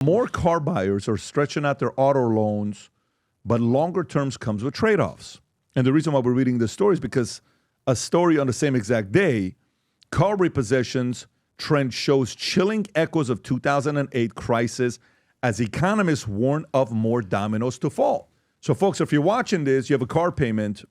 More car buyers are stretching out their auto loans, but longer terms comes with trade-offs. And the reason why we're reading this story is because a story on the same exact day, car repossessions trend shows chilling echoes of 2008 crisis as economists warn of more dominoes to fall. So, folks, if you're watching this, you have a car payment,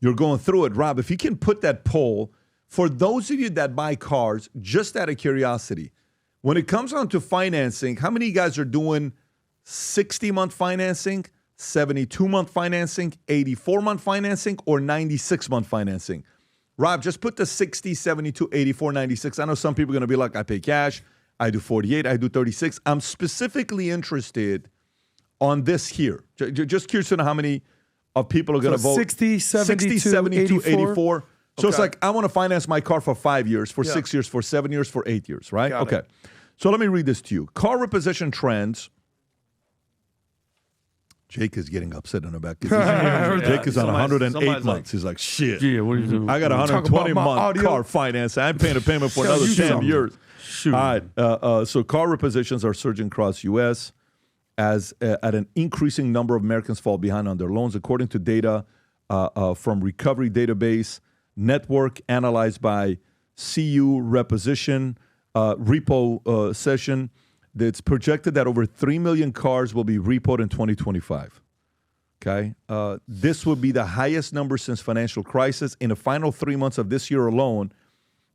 you're going through it. Rob, if you can put that poll, for those of you that buy cars, just out of curiosity, when it comes on to financing, how many of you guys are doing 60-month financing, 72-month financing, 84-month financing, or 96-month financing? Rob, just put the 60, 72, 84, 96. I know some people are going to be like, I pay cash, I do 48, I do 36. I'm specifically interested on this here. Just curious to know how many of people are going to vote. 60, 72, 82, 84. So it's Okay. like, I want to finance my car for 5 years, for 6 years, for 7 years, for 8 years, right? Got Okay. it. So let me read this to you. Car repossession trends. Jake is getting upset in the back. Jake is on 108 months. He's like, shit. Yeah, what are you doing? I got a 120-month car finance. I'm paying a payment for another 10 years. Shoot. All right. So car repossessions are surging across U.S. as at an increasing number of Americans fall behind on their loans, according to data from Recovery Database Network analyzed by CU Repoed. It's projected that over 3 million cars will be repoed in 2025. Okay, this would be the highest number since financial crisis. In the final 3 months of this year alone,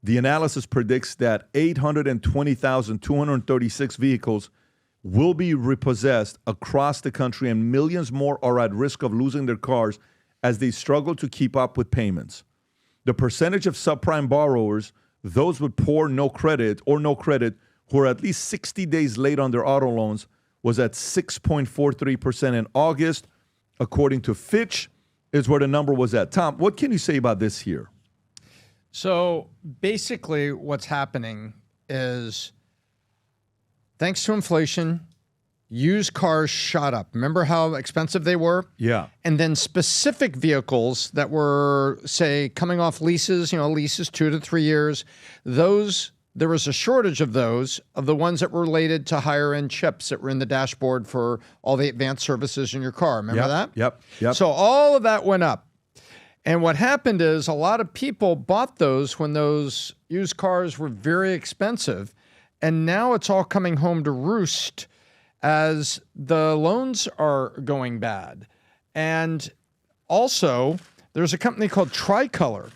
the analysis predicts that 820,236 vehicles will be repossessed across the country, and millions more are at risk of losing their cars as they struggle to keep up with payments. The percentage of subprime borrowers, those with poor no credit, who are at least 60 days late on their auto loans, was at 6.43% in August. According to Fitch, is where the number was at. Tom, what can you say about this here? So basically what's happening is, thanks to inflation, used cars shot up. Remember how expensive they were? Yeah. And then specific vehicles that were, say, coming off leases, leases 2 to 3 years, there was a shortage of those, of the ones that were related to higher-end chips that were in the dashboard for all the advanced services in your car. Remember that? Yep. So all of that went up. And what happened is a lot of people bought those when those used cars were very expensive. And now it's all coming home to roost as the loans are going bad. And also, there's a company called Tricolor.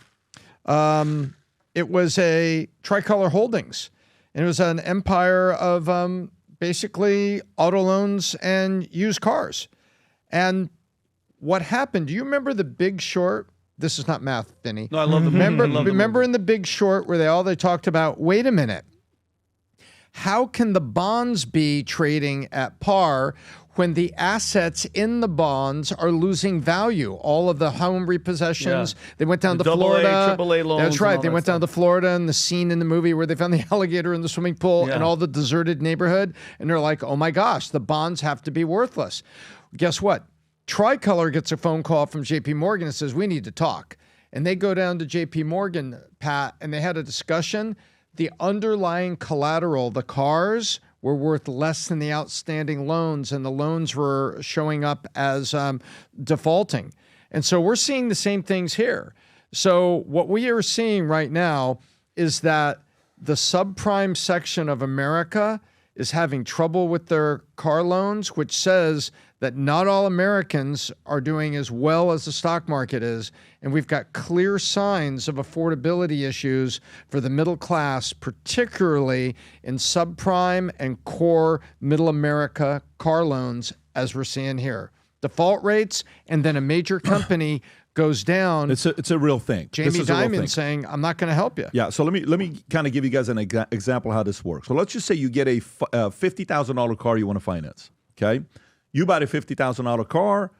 It was a Tricolor Holdings, and it was an empire of basically auto loans and used cars. And what happened? Do you remember The Big Short? This is not math, Vinny. No, I love the Remember in The Big Short where they talked about, wait a minute, how can the bonds be trading at par when the assets in the bonds are losing value? All of the home repossessions, they went down to Florida. AAA loans. That's right. They went down to Florida, and the scene in the movie where they found the alligator in the swimming pool and all the deserted neighborhood. And they're like, oh my gosh, the bonds have to be worthless. Guess what? Tricolor gets a phone call from JP Morgan and says, we need to talk. And they go down to JP Morgan, Pat, and they had a discussion. The underlying collateral, the cars, were worth less than the outstanding loans, and the loans were showing up as defaulting. And so we're seeing the same things here. So what we are seeing right now is that the subprime section of America is having trouble with their car loans, which says that not all Americans are doing as well as the stock market is. And we've got clear signs of affordability issues for the middle class, particularly in subprime and core middle America car loans, as we're seeing here. Default rates, and then a major company goes down. It's a real thing. Jamie This is a real thing. Dimon saying, I'm not going to help you. Yeah, so let me kind of give you guys an example of how this works. So let's just say you get a $50,000 car you want to finance, okay? You buy a $50,000 car,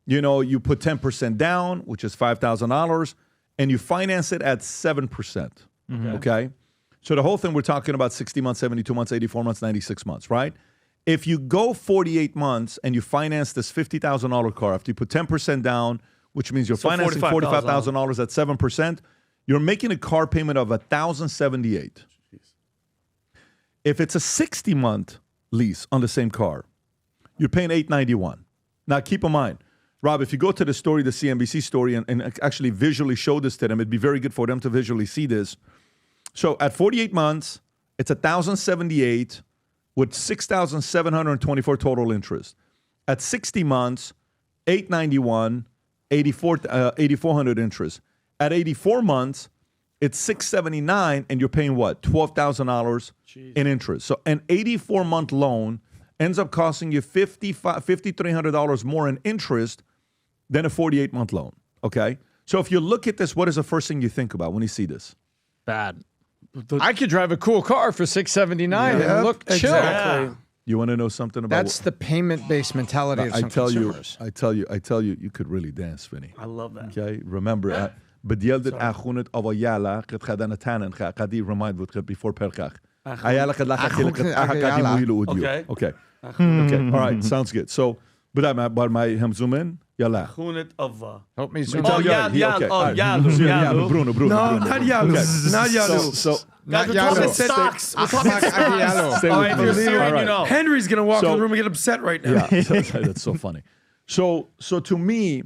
you put 10% down, which is $5,000, and you finance it at 7%, okay? So the whole thing, we're talking about 60 months, 72 months, 84 months, 96 months, right? If you go 48 months and you finance this $50,000 car, after you put 10% down, which means you're financing $45,000 at 7%, you're making a car payment of $1,078. If it's a 60-month lease on the same car, you're paying $891. Now, keep in mind, Rob, if you go to the story, the CNBC story, and actually visually show this to them, it'd be very good for them to visually see this. So at 48 months, it's $1,078 with $6,724 total interest. At 60 months, $891, 8,400 interest. At 84 months, it's $679, and you're paying what? $12,000 in interest. So an 84-month loan ends up costing you $5,300 more in interest than a 48-month loan, okay? So if you look at this, what is the first thing you think about when you see this? Bad. I could drive a cool car for $679 and look chill. Exactly. You want to know something about That's the payment-based mentality of some consumers. I tell you, you could really dance, Vinny. I love that. Okay, remember, بديل dit aangroenet of jala, het gaat aan het tanen, gaat die remind wordt before perkach. Ayala gaat lachen, Okay. Okay. All right, sounds good. So, but my hem zoom in, jala. Groenet of Help me zoom Oh, in. yeah, Bruno. No, not Yalu. Not Yalu. So Not we're talking Yalo. stocks. We're talking stocks. stay All with right, me. if you're serious, All right. you know. Henry's gonna walk in So- the room and get upset right now. Yeah, that's so funny. So to me,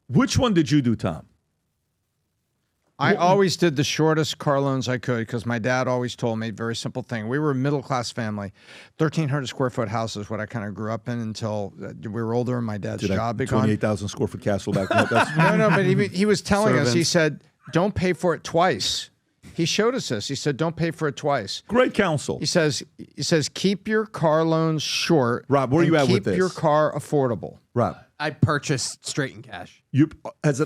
which one did you do, Tom? I always did the shortest car loans I could because my dad always told me, very simple thing. We were a middle-class family. 1,300 square foot house is what I kind of grew up in until we were older and my dad's job began. 28,000 square foot castle back then. That's No, but he was telling us, he Servants. said, don't pay for it twice. He showed us this. He said, don't pay for it twice. great counsel. He says, keep your car loans short. Rob, where are you and at with keep this? your car affordable. Rob, I purchased straight in cash.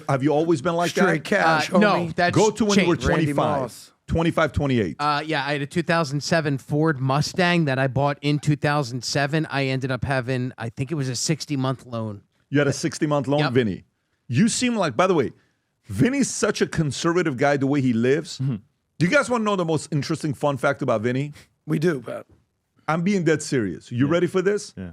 have you always been like Straight that? cash, No, homie. that's Go to when you were changed. Randy 25, Moss. 25, 28. Yeah, I had a 2007 Ford Mustang that I bought in 2007. I ended up having, I think it was a 60-month loan. You had a 60-month loan, Yep. Vinny. You seem like, by the way, Vinny's such a conservative guy the way he lives. Mm-hmm. Do you guys want to know the most interesting fun fact about Vinny? We do, Pat. I'm being dead serious. You ready for this? Yeah.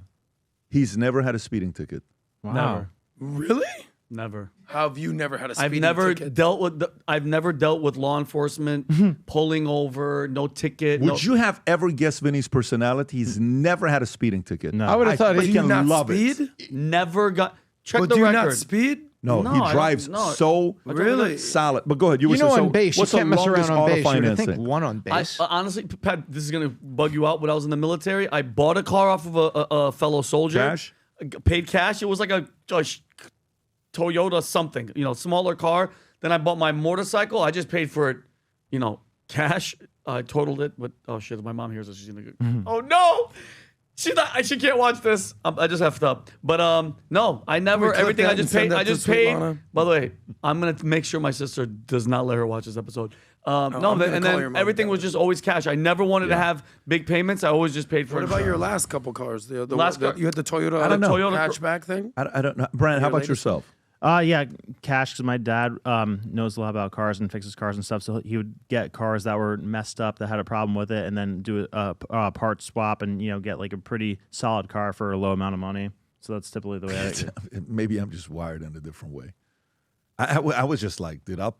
He's never had a speeding ticket. Never. Really? Never. How have you never had a I've speeding never ticket? dealt with law enforcement pulling over, no ticket. Would you have ever guessed Vinny's personality? He's never had a speeding ticket. No. I would have thought Do he you not love speed? it. never got check Well, the do you record. not speed? No, No, I he don't- drives no. so Really? solid. But go ahead. You were You know, saying, on so base, you what's the can't mess around longest on auto base. You would financing? think one on base. Honestly, Pat, this is gonna bug you out. When I was in the military, I bought a car off of a fellow soldier. Cash? Paid cash. It was like a Toyota something, smaller car. Then I bought my motorcycle. I just paid for it, cash. I totaled it, but oh shit, if my mom hears this, she's gonna go, oh no. She can't watch this. I just effed up. But no, I never. clip Everything that I and just send paid. that I to just paid. Svetlana? By the way, I'm gonna make sure my sister does not let her watch this episode. No, I'm gonna and call your then mom everything about was it. just always cash. I never wanted to have big payments. I always just paid for What it. about your last couple cars? The Last car- you had the Toyota, I don't know. Toyota- hatchback thing? I don't know. Brian, how about latest yourself? Yeah, cash, because my dad knows a lot about cars and fixes cars and stuff. So he would get cars that were messed up, that had a problem with it, and then do a part swap and get like a pretty solid car for a low amount of money. So that's typically the way Maybe I'm just wired in a different way. I was just like, dude, I'll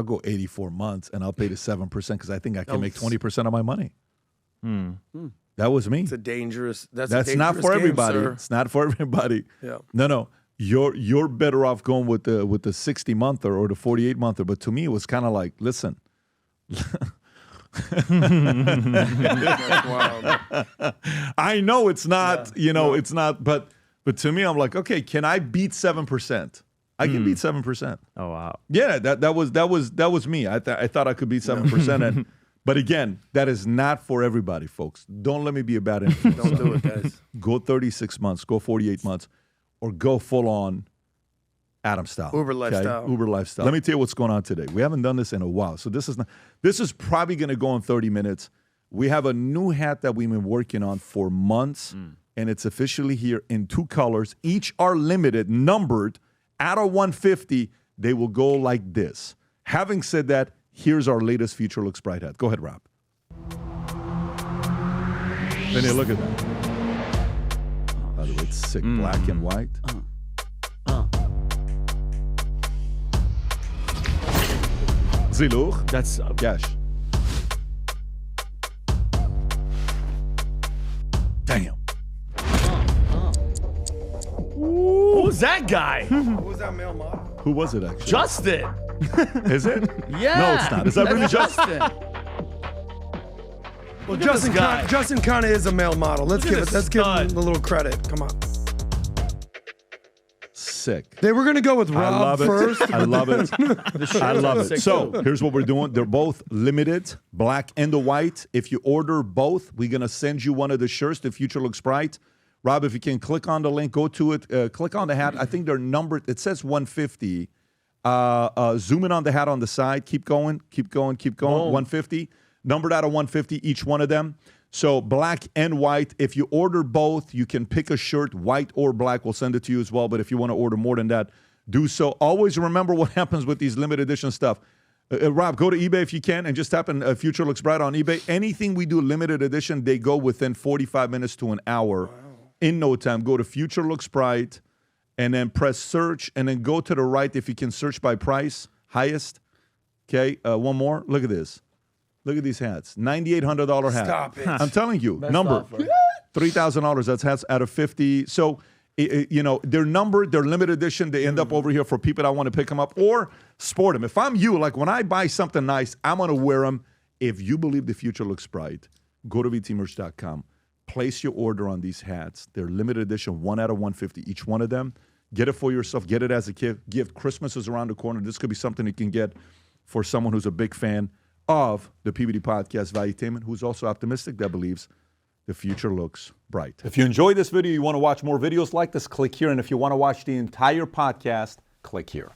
go 84 months and I'll pay the 7% because I think I can make 20% of my money. That was me. It's a dangerous. That's That's a not dangerous for game, everybody. sir. It's not for everybody. Yeah. No. You're better off going with the 60-monther or the 48-monther. But to me, it was kind of like, listen. That's wild. I know it's not, it's not, but to me, I'm like, okay, can I beat 7%? I can beat 7%. Oh wow. Yeah, that was me. I thought I could beat 7%. And, but again, that is not for everybody, folks. Don't let me be a bad influence. Don't do it, guys. Go 36 months, go 48 months, or go full on Adam style. Uber lifestyle. Uber lifestyle. Let me tell you what's going on today. We haven't done this in a while. So this is probably going to go in 30 minutes. We have a new hat that we've been working on for months, and it's officially here in 2 colors. Each are limited, numbered. Out of 150, they will go like this. Having said that, here's our latest Future Looks Bright hat. Go ahead, Rob. Vinny, look at that. By the way, it's sick, black and white. Zilur. That's Cash. Damn. Who's that guy? Who was that male model? Who was it actually? Justin. Is it? Yeah. No, it's not. Is that really Justin? Well, Look at this guy. Justin kind of is a male model. Let's Look at give this him stud. a little credit. Come on. Sick. They were gonna go with I Rob love it. first. I love it. I love it. Sick So too. here's what we're doing. They're both limited, black and the white. If you order both, we're going to send you one of the shirts. The future looks bright. Rob, if you can click on the link, go to it, click on the hat. I think they're numbered. It says 150. Zoom in on the hat on the side. Keep going, keep going, keep going. Whoa. 150. Numbered out of 150, each one of them. So black and white. If you order both, you can pick a shirt, white or black. We'll send it to you as well. But if you want to order more than that, do so. Always remember what happens with these limited edition stuff. Rob, go to eBay if you can and just type in Future Looks Bright on eBay. Anything we do limited edition, they go within 45 minutes to an hour. In no time. Go to Future Looks Bright and then press search and then go to the right if you can search by price, highest. Okay, one more. Look at this. Look at these hats. $9,800 hat. Stop it. I'm telling you, Best number offer. $3,000. That's hats out of 50. So, you know, they're numbered, they're limited edition. They end up over here for people that want to pick them up or sport them. If I'm you, like when I buy something nice, I'm going to wear them. If you believe the future looks bright, go to vtmerch.com. Place your order on these hats. They're limited edition, 1 out of 150, each one of them. Get it for yourself. Get it as a gift. Christmas is around the corner. This could be something you can get for someone who's a big fan of the PBD podcast, Valuetainment, who's also optimistic, that believes the future looks bright. If you enjoyed this video, you want to watch more videos like this, click here. And if you want to watch the entire podcast, click here.